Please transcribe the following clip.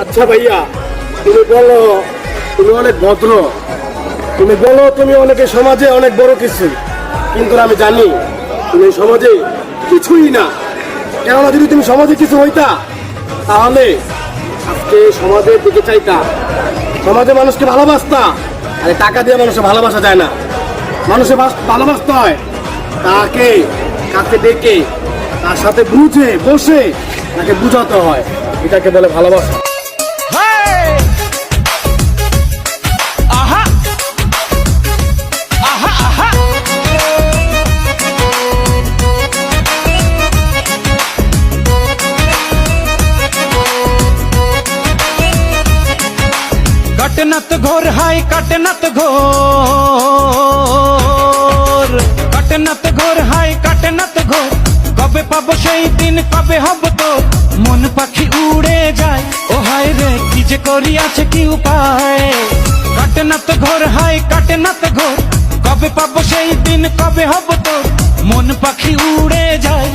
আচ্ছা ভাইয়া, তুমি বলো তুমি অনেক ভদ্র, তুমি বলো তুমি অনেকে সমাজে অনেক বড় কিছু, কিন্তু আমি জানি তুমি সমাজে কিছুই না। কেননা যদি তুমি সমাজে কিছু হইতা তাহলে আজকে সমাজের দিকে চাইতা, সমাজে মানুষকে ভালোবাসতা। আরে টাকা দিয়ে মানুষকে ভালোবাসা যায় না, মানুষে ভালোবাসতে হয় তাকে কাছে ডেকে তার সাথে বুঝে বসে তাকে বুঝাতে হয়, এটাকে বলে ভালোবাসা। কাটনাত ঘোর হাই কাটনাত ঘোর, কাটনাত ঘোর হাই কাটনাত ঘোর, কবে পাবো সেই দিন, কবে হব তো মন পাখি উড়ে যায়। ও হায় রে কি যে করি আছে কি উপায়, কাটনাত ঘোর হাই কাটনাত ঘোর, কবে পাবো সেই দিন, কবে হব তো মন পাখি উড়ে যায়।